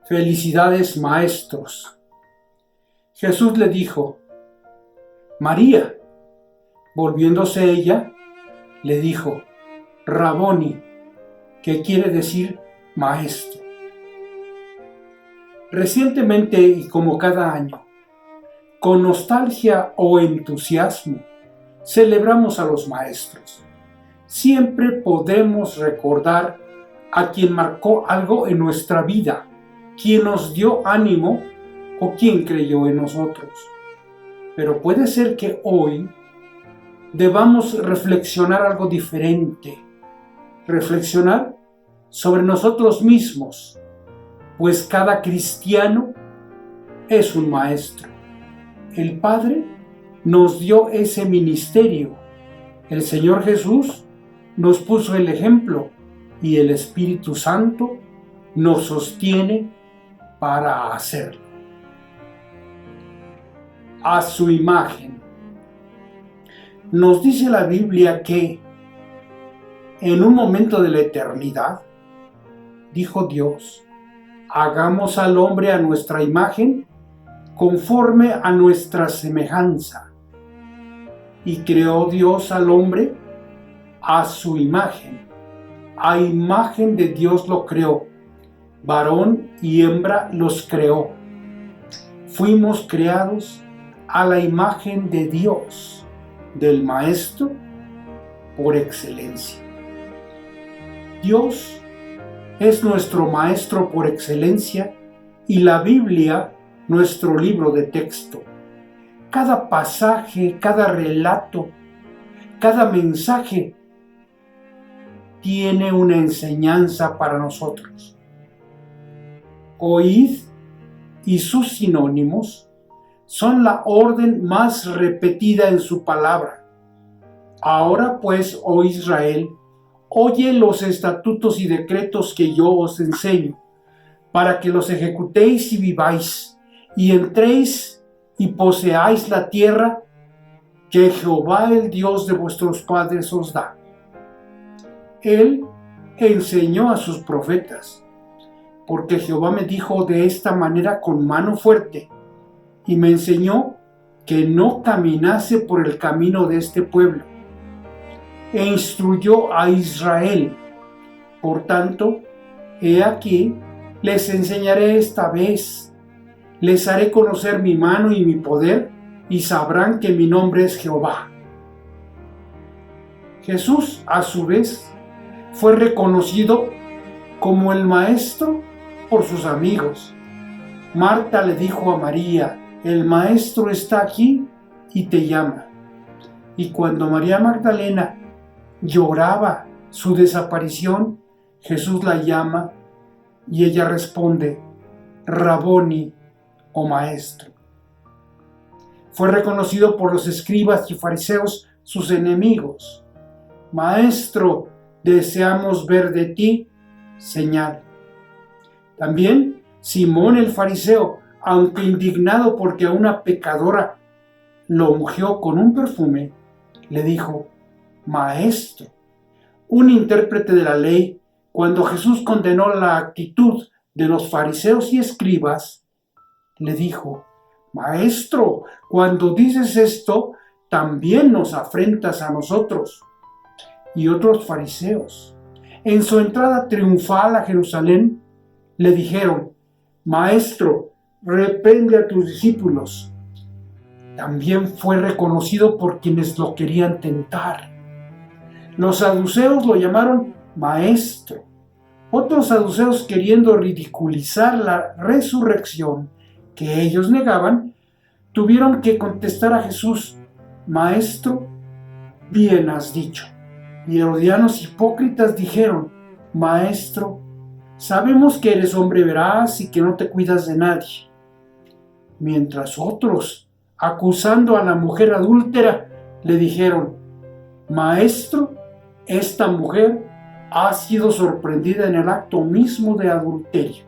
Felicidades, maestros. Jesús le dijo: María. Volviéndose ella, le dijo: Raboni, que quiere decir maestro. Recientemente, y como cada año, con nostalgia o entusiasmo, celebramos a los maestros. Siempre podemos recordar a quien marcó algo en nuestra vida, quien nos dio ánimo o quien creyó en nosotros. Pero puede ser que hoy debamos reflexionar algo diferente, reflexionar sobre nosotros mismos, pues cada cristiano es un maestro. El Padre nos dio ese ministerio, el Señor Jesús nos puso el ejemplo y el Espíritu Santo nos sostiene para hacerlo. A su imagen. Nos dice la Biblia que en un momento de la eternidad, dijo Dios: hagamos al hombre a nuestra imagen, conforme a nuestra semejanza. Y creó Dios al hombre a su imagen. A imagen de Dios lo creó. Varón y hembra los creó. Fuimos creados a la imagen de Dios, del Maestro por excelencia. Dios es nuestro Maestro por excelencia y la Biblia nuestro libro de texto. Cada pasaje, cada relato, cada mensaje tiene una enseñanza para nosotros. Oíd y sus sinónimos son la orden más repetida en su palabra. Ahora pues, oh Israel, oye los estatutos y decretos que yo os enseño, para que los ejecutéis y viváis, y entréis y poseáis la tierra que Jehová, el Dios de vuestros padres, os da. Él enseñó a sus profetas, porque Jehová me dijo de esta manera con mano fuerte, y me enseñó que no caminase por el camino de este pueblo, e instruyó a Israel. Por tanto, he aquí, les enseñaré esta vez, les haré conocer mi mano y mi poder, y sabrán que mi nombre es Jehová. Jesús, a su vez, fue reconocido como el Maestro por sus amigos. Marta le dijo a María: el Maestro está aquí y te llama. Y cuando María Magdalena lloraba su desaparición, Jesús la llama y ella responde: Raboni, o Maestro. Fue reconocido por los escribas y fariseos, sus enemigos. Maestro, deseamos ver de ti señal. También Simón el fariseo, aunque indignado porque a una pecadora lo ungió con un perfume, le dijo: Maestro. Un intérprete de la ley, cuando Jesús condenó la actitud de los fariseos y escribas, le dijo: Maestro, cuando dices esto, también nos afrentas a nosotros. Y otros fariseos, en su entrada triunfal a Jerusalén, le dijeron: Maestro, reprende a tus discípulos. También fue reconocido por quienes lo querían tentar. Los saduceos lo llamaron Maestro. Otros saduceos, queriendo ridiculizar la resurrección que ellos negaban, tuvieron que contestar a Jesús: Maestro, bien has dicho. Y herodianos hipócritas dijeron: Maestro, sabemos que eres hombre veraz y que no te cuidas de nadie. Mientras otros, acusando a la mujer adúltera, le dijeron: Maestro, esta mujer ha sido sorprendida en el acto mismo de adulterio.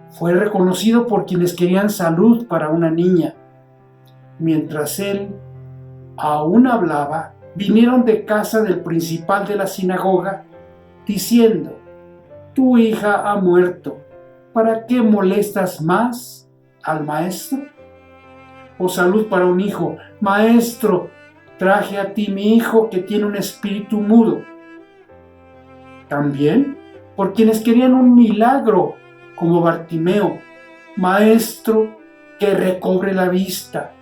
Fue reconocido por quienes querían salud para una niña. Mientras él aún hablaba, vinieron de casa del principal de la sinagoga, diciendo: Tu hija ha muerto, ¿para qué molestas más al maestro? O salud para un hijo: maestro, traje a ti mi hijo que tiene un espíritu mudo. También por quienes querían un milagro, como Bartimeo: maestro, que recobre la vista.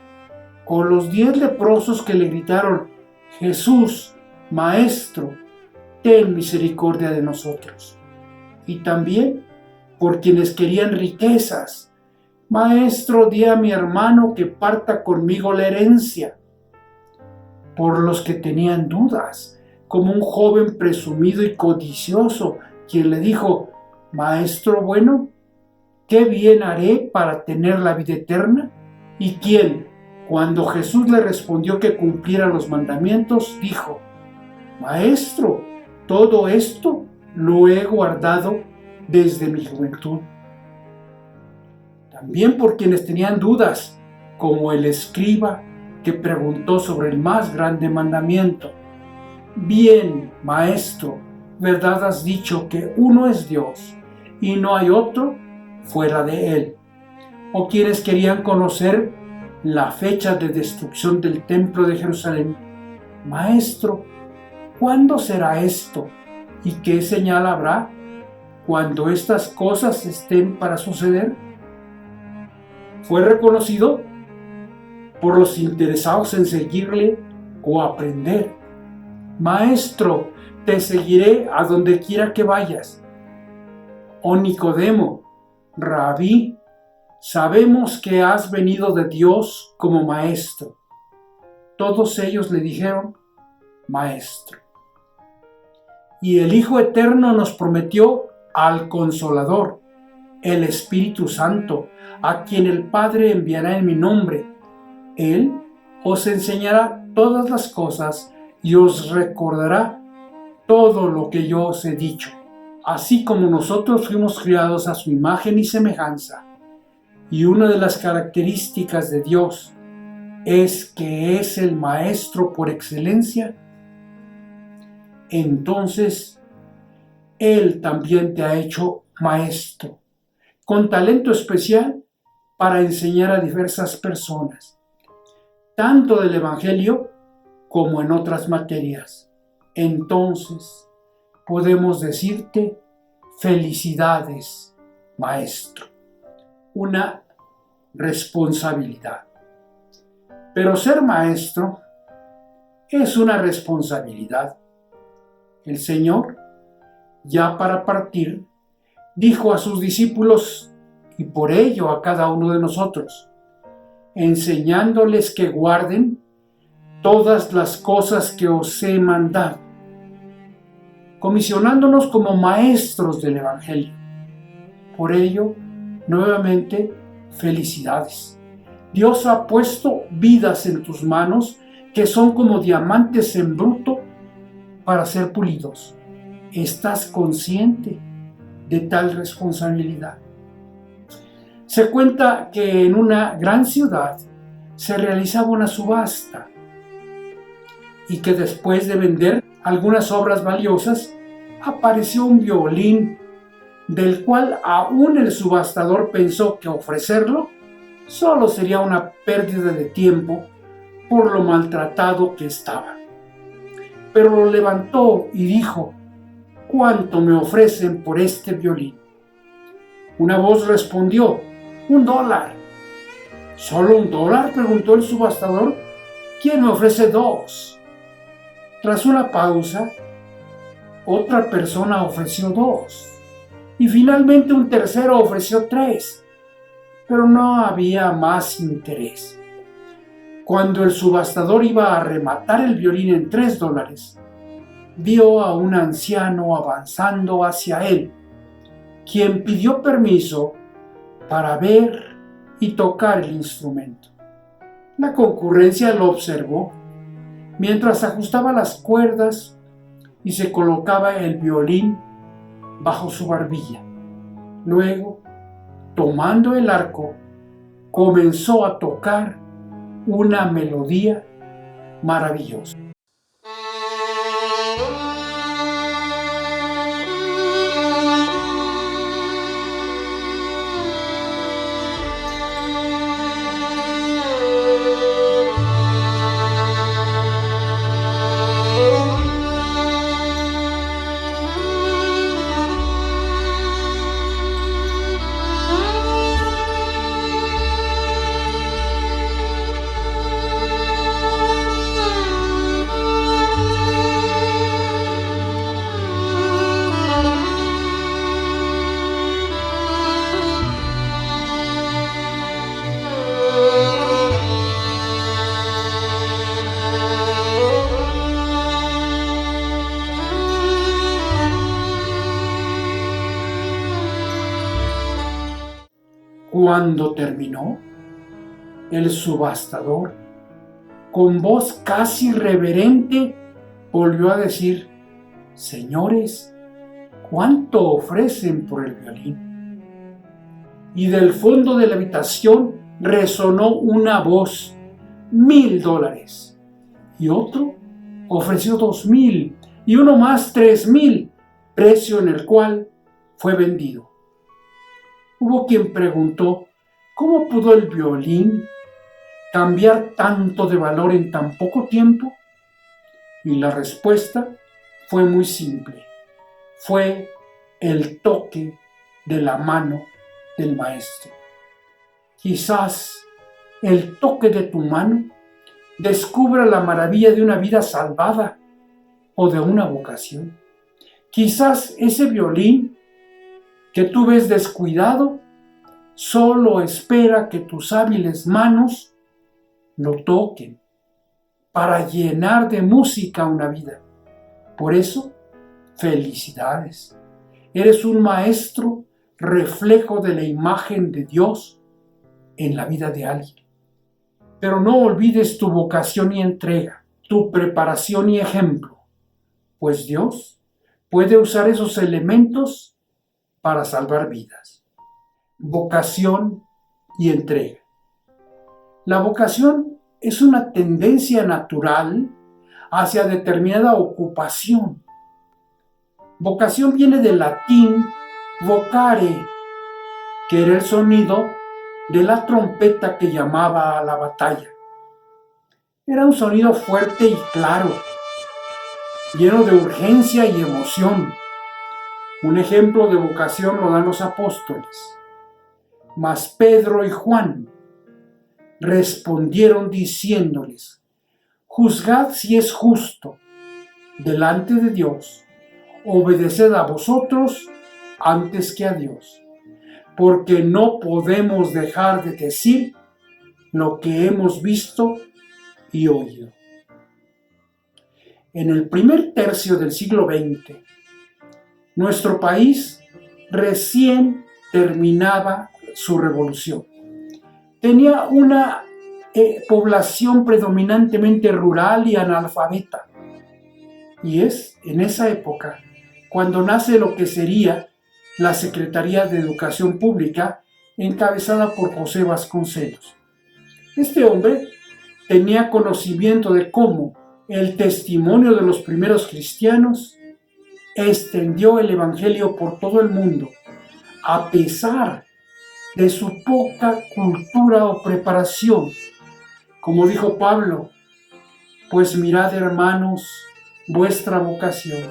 O los 10 leprosos que le gritaron: Jesús, maestro, ten misericordia de nosotros. Y también por quienes querían riquezas: maestro, di a mi hermano que parta conmigo la herencia. Por los que tenían dudas, como un joven presumido y codicioso, quien le dijo: maestro bueno, ¿qué bien haré para tener la vida eterna? Y quien, cuando Jesús le respondió que cumpliera los mandamientos, dijo: maestro, todo esto lo he guardado desde mi juventud. También por quienes tenían dudas, como el escriba que preguntó sobre el más grande mandamiento: bien, maestro, ¿verdad has dicho que uno es Dios y no hay otro fuera de él? O quienes querían conocer la fecha de destrucción del templo de Jerusalén: maestro, ¿cuándo será esto? ¿Y qué señal habrá cuando estas cosas estén para suceder? Fue reconocido por los interesados en seguirle o aprender: maestro, te seguiré a donde quiera que vayas. O Nicodemo: rabí, sabemos que has venido de Dios como maestro. Todos ellos le dijeron: maestro. Y el Hijo Eterno nos prometió al Consolador, el Espíritu Santo, a quien el Padre enviará en mi nombre. Él os enseñará todas las cosas y os recordará todo lo que yo os he dicho. Así como nosotros fuimos criados a su imagen y semejanza, y una de las características de Dios es que es el Maestro por excelencia, entonces Él también te ha hecho maestro, con talento especial para enseñar a diversas personas, tanto del Evangelio como en otras materias. Entonces podemos decirte: felicidades, maestro. Una responsabilidad. Pero ser maestro es una responsabilidad. El Señor, ya para partir, dijo a sus discípulos, y por ello a cada uno de nosotros, enseñándoles que guarden todas las cosas que os he mandado, comisionándonos como maestros del Evangelio. Por ello, nuevamente, felicidades. Dios ha puesto vidas en tus manos que son como diamantes en bruto para ser pulidos. ¿Estás consciente de tal responsabilidad? Se cuenta que en una gran ciudad se realizaba una subasta y que después de vender algunas obras valiosas, apareció un violín del cual aún el subastador pensó que ofrecerlo solo sería una pérdida de tiempo por lo maltratado que estaba. Pero lo levantó y dijo: ¿cuánto me ofrecen por este violín? Una voz respondió: $1. ¿Solo $1?, preguntó el subastador. ¿Quién me ofrece 2? Tras una pausa, otra persona ofreció 2. Y finalmente un tercero ofreció 3. Pero no había más interés. Cuando el subastador iba a rematar el violín en $3, vio a un anciano avanzando hacia él, quien pidió permiso para ver y tocar el instrumento. La concurrencia lo observó mientras ajustaba las cuerdas y se colocaba el violín bajo su barbilla. Luego, tomando el arco, comenzó a tocar una melodía maravillosa. Cuando terminó, el subastador, con voz casi reverente, volvió a decir: «Señores, ¿cuánto ofrecen por el violín?». Y del fondo de la habitación resonó una voz: $1,000. Y otro ofreció 2,000, y uno más 3,000, precio en el cual fue vendido. Hubo quien preguntó: ¿cómo pudo el violín cambiar tanto de valor en tan poco tiempo? Y la respuesta fue muy simple: fue el toque de la mano del maestro. Quizás el toque de tu mano descubra la maravilla de una vida salvada o de una vocación. Quizás ese violín que tú ves descuidado solo espera que tus hábiles manos lo toquen para llenar de música una vida. Por eso, felicidades. Eres un maestro, reflejo de la imagen de Dios en la vida de alguien. Pero no olvides tu vocación y entrega, tu preparación y ejemplo, pues Dios puede usar esos elementos para salvar vidas. Vocación y entrega. La vocación es una tendencia natural hacia determinada ocupación. Vocación viene del latín vocare, que era el sonido de la trompeta que llamaba a la batalla. Era un sonido fuerte y claro, lleno de urgencia y emoción. Un ejemplo de vocación lo dan los apóstoles. Mas Pedro y Juan respondieron diciéndoles: juzgad si es justo delante de Dios obedeced a vosotros antes que a Dios, porque no podemos dejar de decir lo que hemos visto y oído. En el primer tercio del siglo XX, nuestro país recién terminaba su revolución. Tenía una población predominantemente rural y analfabeta. Y es en esa época cuando nace lo que sería la Secretaría de Educación Pública, encabezada por José Vasconcelos. Este hombre tenía conocimiento de cómo el testimonio de los primeros cristianos extendió el Evangelio por todo el mundo, a pesar de su poca cultura o preparación. Como dijo Pablo: pues mirad, hermanos, vuestra vocación,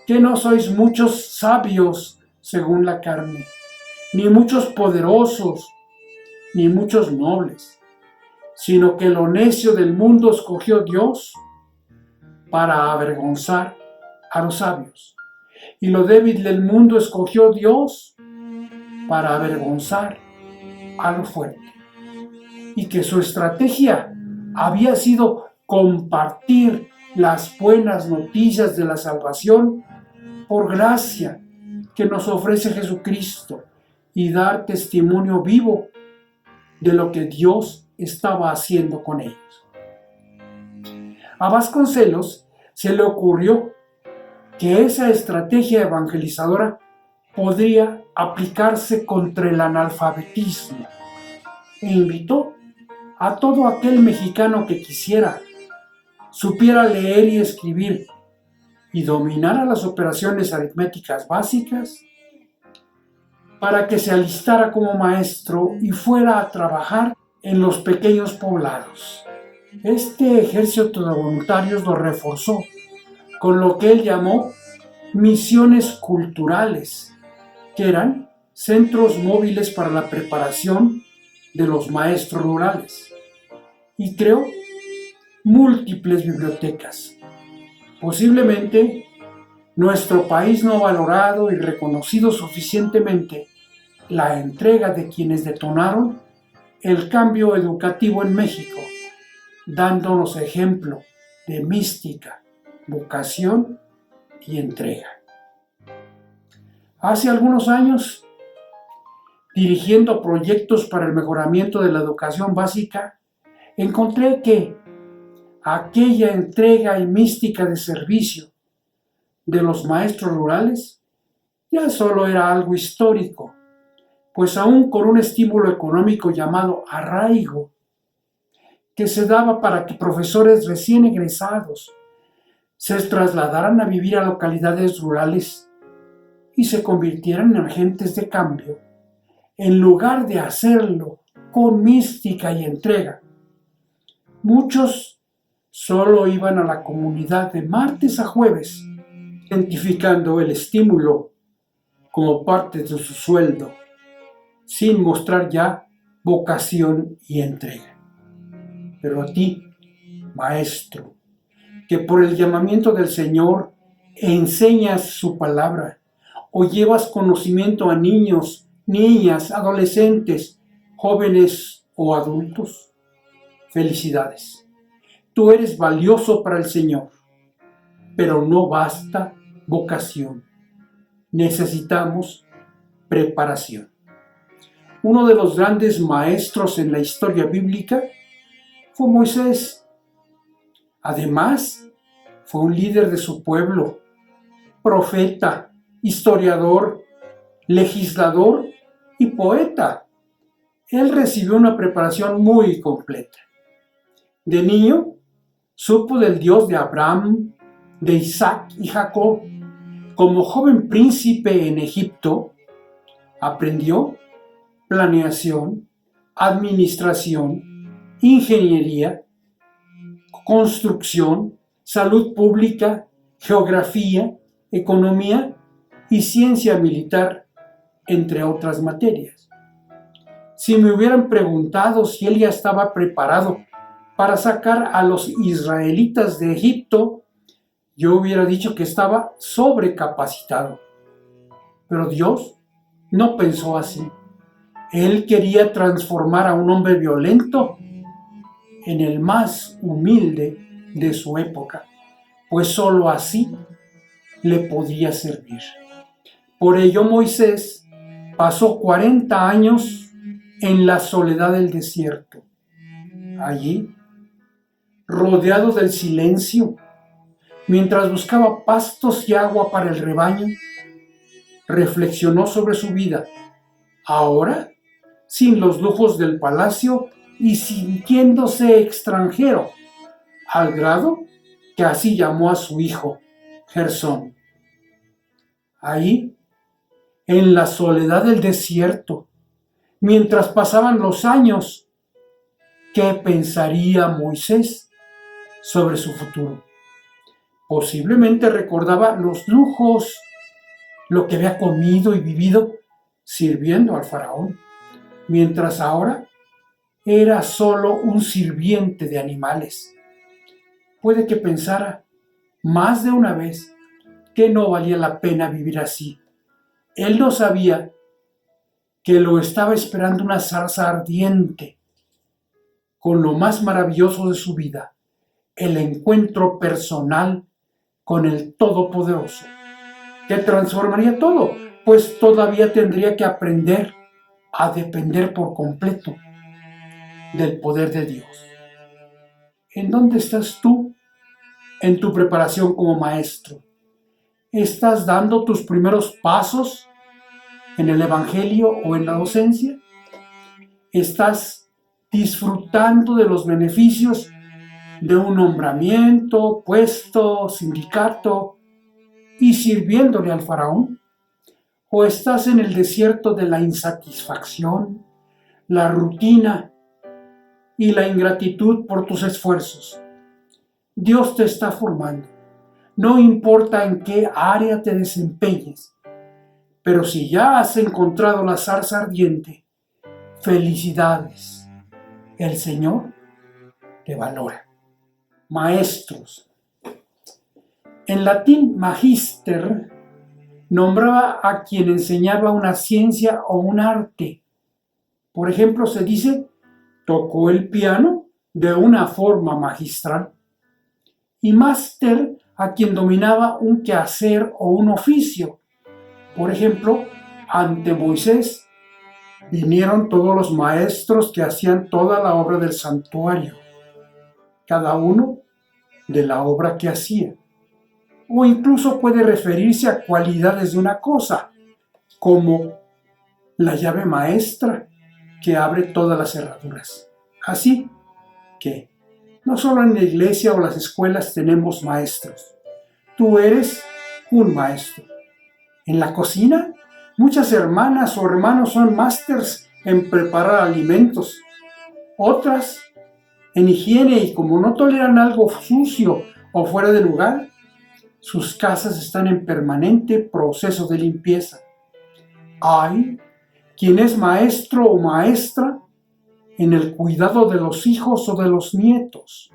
que no sois muchos sabios según la carne, ni muchos poderosos, ni muchos nobles, sino que lo necio del mundo escogió Dios para avergonzar a los sabios, y lo débil del mundo escogió Dios para avergonzar a lo fuerte, y que su estrategia había sido compartir las buenas noticias de la salvación por gracia que nos ofrece Jesucristo y dar testimonio vivo de lo que Dios estaba haciendo con ellos. A Vasconcelos se le ocurrió que esa estrategia evangelizadora podría aplicarse contra el analfabetismo e invitó a todo aquel mexicano que quisiera, supiera leer y escribir y dominara las operaciones aritméticas básicas, para que se alistara como maestro y fuera a trabajar en los pequeños poblados. Este ejército de voluntarios lo reforzó con lo que él llamó misiones culturales, que eran centros móviles para la preparación de los maestros rurales, y creó múltiples bibliotecas. Posiblemente nuestro país no ha valorado y reconocido suficientemente la entrega de quienes detonaron el cambio educativo en México, dándonos ejemplo de mística, vocación y entrega. Hace algunos años dirigiendo proyectos para el mejoramiento de la educación básica, encontré que aquella entrega y mística de servicio de los maestros rurales ya solo era algo histórico, pues aún con un estímulo económico llamado arraigo, que se daba para que profesores recién egresados se trasladaran a vivir a localidades rurales y se convirtieran en agentes de cambio, en lugar de hacerlo con mística y entrega. Muchos solo iban a la comunidad de martes a jueves, identificando el estímulo como parte de su sueldo, sin mostrar ya vocación y entrega. Pero a ti, maestro, que por el llamamiento del Señor enseñas su palabra o llevas conocimiento a niños, niñas, adolescentes, jóvenes o adultos, felicidades. Tú eres valioso para el Señor, pero no basta vocación. Necesitamos preparación. Uno de los grandes maestros en la historia bíblica fue Moisés. Además, fue un líder de su pueblo, profeta, historiador, legislador y poeta. Él recibió una preparación muy completa. De niño, supo del Dios de Abraham, de Isaac y Jacob. Como joven príncipe en Egipto, aprendió planeación, administración, ingeniería, construcción, salud pública, geografía, economía y ciencia militar, entre otras materias. Si me hubieran preguntado si él ya estaba preparado para sacar a los israelitas de Egipto, yo hubiera dicho que estaba sobrecapacitado. Pero Dios no pensó así. Él quería transformar a un hombre violento en el más humilde de su época, pues sólo así le podía servir. Por ello Moisés pasó 40 años en la soledad del desierto. Allí, rodeado del silencio, mientras buscaba pastos y agua para el rebaño, reflexionó sobre su vida, ahora sin los lujos del palacio y sintiéndose extranjero, al grado que así llamó a su hijo, Gersón. Ahí, en la soledad del desierto, mientras pasaban los años, ¿qué pensaría Moisés sobre su futuro? Posiblemente recordaba los lujos, lo que había comido y vivido sirviendo al faraón, mientras ahora era solo un sirviente de animales. Puede que pensara más de una vez que no valía la pena vivir así. Él no sabía que lo estaba esperando una zarza ardiente con lo más maravilloso de su vida, el encuentro personal con el Todopoderoso, que transformaría todo, pues todavía tendría que aprender a depender por completo del poder de Dios. ¿En dónde estás tú en tu preparación como maestro? ¿Estás dando tus primeros pasos en el Evangelio o en la docencia? ¿Estás disfrutando de los beneficios de un nombramiento, puesto, sindicato y sirviéndole al faraón? ¿O estás en el desierto de la insatisfacción, la rutina y la ingratitud por tus esfuerzos? Dios te está formando. No importa en qué área te desempeñes, pero si ya has encontrado la zarza ardiente, felicidades. El Señor te valora. Maestros. En latín, magister nombraba a quien enseñaba una ciencia o un arte. Por ejemplo, se dice, tocó el piano de una forma magistral. Y máster a quien dominaba un quehacer o un oficio. Por ejemplo, ante Moisés, Vinieron todos los maestros que hacían toda la obra del santuario, cada uno de la obra que hacía. O incluso puede referirse a cualidades de una cosa, como la llave maestra que abre todas las cerraduras. Así que no solo en la iglesia o las escuelas tenemos maestros. Tú eres un maestro. En la cocina, muchas hermanas o hermanos son másters en preparar alimentos. Otras en higiene, y como no toleran algo sucio o fuera de lugar, sus casas están en permanente proceso de limpieza. Hay quien es maestro o maestra en el cuidado de los hijos o de los nietos.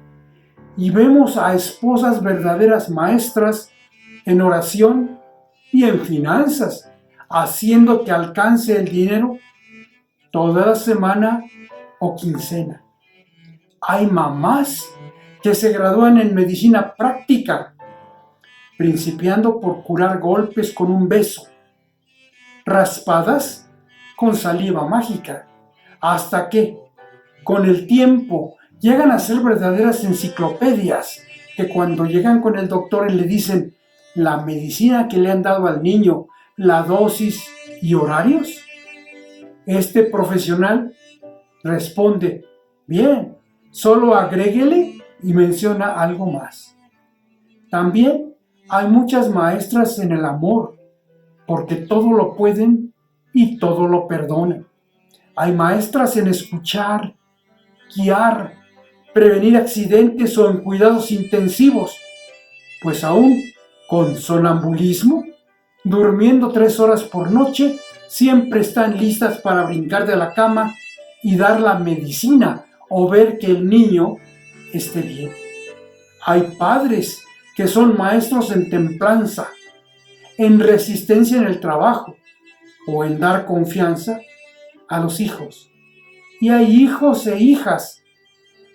Y vemos a esposas verdaderas maestras en oración y en finanzas, haciendo que alcance el dinero toda la semana o quincena. Hay mamás que se gradúan en medicina práctica, principiando por curar golpes con un beso, raspadas con saliva mágica, hasta que, con el tiempo, llegan a ser verdaderas enciclopedias que cuando llegan con el doctor y le dicen la medicina que le han dado al niño, la dosis y horarios, este profesional responde: bien, solo agréguele y menciona algo más. También hay muchas maestras en el amor, porque todo lo pueden y todo lo perdonan. Hay maestras en escuchar, guiar, prevenir accidentes o en cuidados intensivos, pues aún con sonambulismo, durmiendo 3 horas por noche, siempre están listas para brincar de la cama y dar la medicina o ver que el niño esté bien. Hay padres que son maestros en templanza, en resistencia en el trabajo o en dar confianza a los hijos. Y hay hijos e hijas,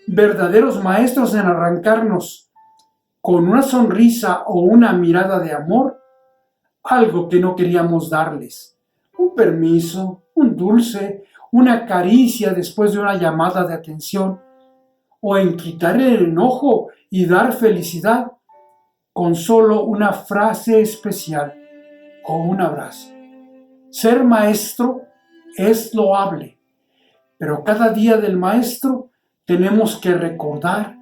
verdaderos maestros en arrancarnos con una sonrisa o una mirada de amor algo que no queríamos darles. Un permiso, un dulce, una caricia después de una llamada de atención, o en quitar el enojo y dar felicidad con solo una frase especial o un abrazo. Ser maestro es loable, pero cada día del maestro tenemos que recordar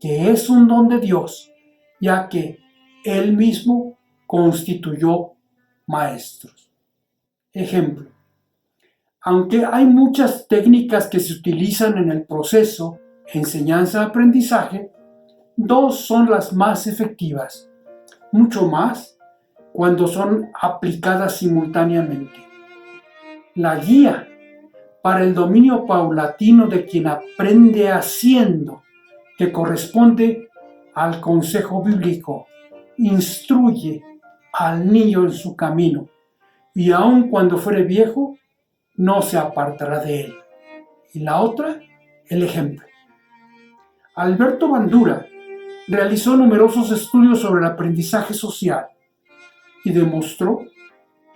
que es un don de Dios, ya que Él mismo constituyó maestros. Ejemplo: aunque hay muchas técnicas que se utilizan en el proceso enseñanza-aprendizaje, 2 son las más efectivas, mucho más cuando son aplicadas simultáneamente. La guía para el dominio paulatino de quien aprende haciendo, que corresponde al consejo bíblico: instruye al niño en su camino, y aun cuando fuere viejo, no se apartará de él. Y la otra, el ejemplo. Alberto Bandura realizó numerosos estudios sobre el aprendizaje social y demostró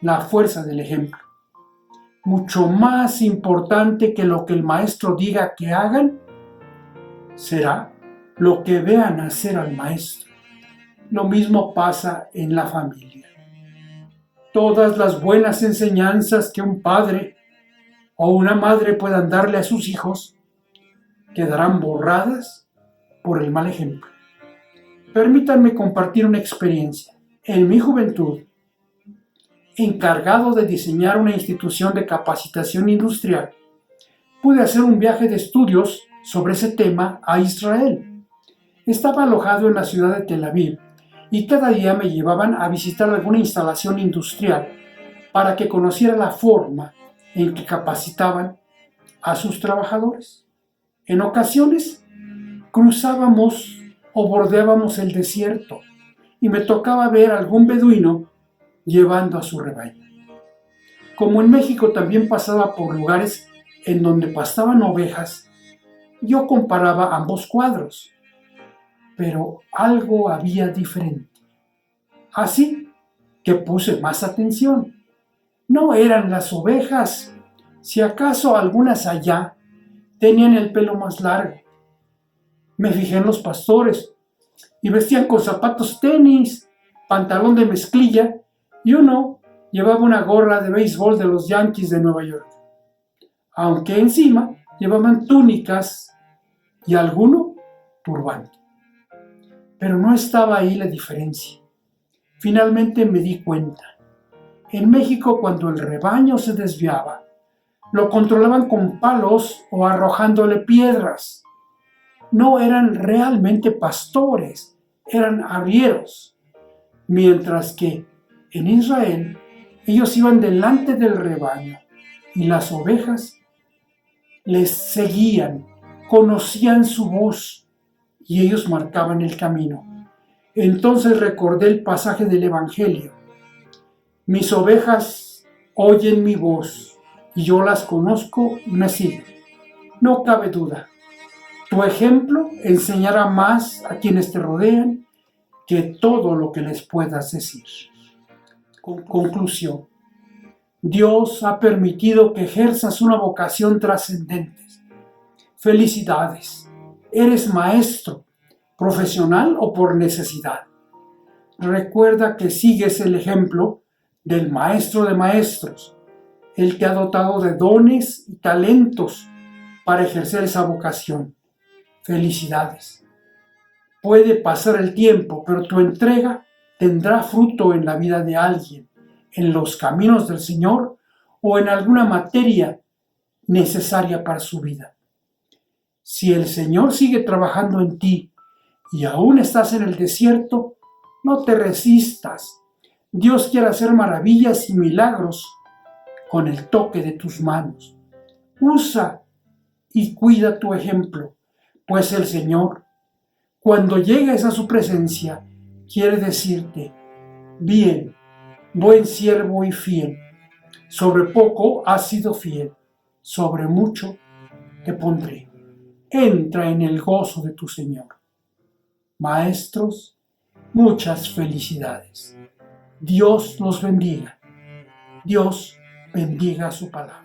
la fuerza del ejemplo. Mucho más importante que lo que el maestro diga que hagan, será lo que vean hacer al maestro. Lo mismo pasa en la familia. Todas las buenas enseñanzas que un padre o una madre puedan darle a sus hijos quedarán borradas por el mal ejemplo. Permítanme compartir una experiencia. En mi juventud, encargado de diseñar una institución de capacitación industrial, pude hacer un viaje de estudios sobre ese tema a Israel. Estaba alojado en la ciudad de Tel Aviv y cada día me llevaban a visitar alguna instalación industrial para que conociera la forma en que capacitaban a sus trabajadores. En ocasiones cruzábamos o bordeábamos el desierto y me tocaba ver a algún beduino llevando a su rebaño. Como en México también pasaba por lugares en donde pastaban ovejas, yo comparaba ambos cuadros, pero algo había diferente. Así que puse más atención. No eran las ovejas, Si acaso algunas allá tenían el pelo más largo. Me fijé en los pastores y vestían con zapatos tenis, pantalón de mezclilla y uno llevaba una gorra de béisbol de los Yankees de Nueva York. Aunque encima llevaban túnicas y alguno turbante. Pero no estaba ahí la diferencia. Finalmente me di cuenta. En México, cuando el rebaño se desviaba, lo controlaban con palos o arrojándole piedras. No eran realmente pastores, eran arrieros. Mientras que en Israel, ellos iban delante del rebaño y las ovejas les seguían, conocían su voz y ellos marcaban el camino. Entonces recordé el pasaje del Evangelio. Mis ovejas oyen mi voz y yo las conozco y me siguen. No cabe duda. Tu ejemplo enseñará más a quienes te rodean que todo lo que les puedas decir. Conclusión. Dios ha permitido que ejerzas una vocación trascendente. Felicidades. Eres maestro, profesional o por necesidad. Recuerda que sigues el ejemplo del maestro de maestros, el que ha dotado de dones y talentos para ejercer esa vocación. Felicidades. Puede pasar el tiempo, pero tu entrega tendrá fruto en la vida de alguien, en los caminos del Señor o en alguna materia necesaria para su vida. Si el Señor sigue trabajando en ti y aún estás en el desierto, no te resistas. Dios quiere hacer maravillas y milagros con el toque de tus manos. Usa y cuida tu ejemplo, pues el Señor, cuando llegues a su presencia, quiere decirte: bien, buen siervo y fiel. Sobre poco has sido fiel, sobre mucho te pondré. Entra en el gozo de tu Señor. Maestros, muchas felicidades. Dios los bendiga. Dios bendiga su palabra.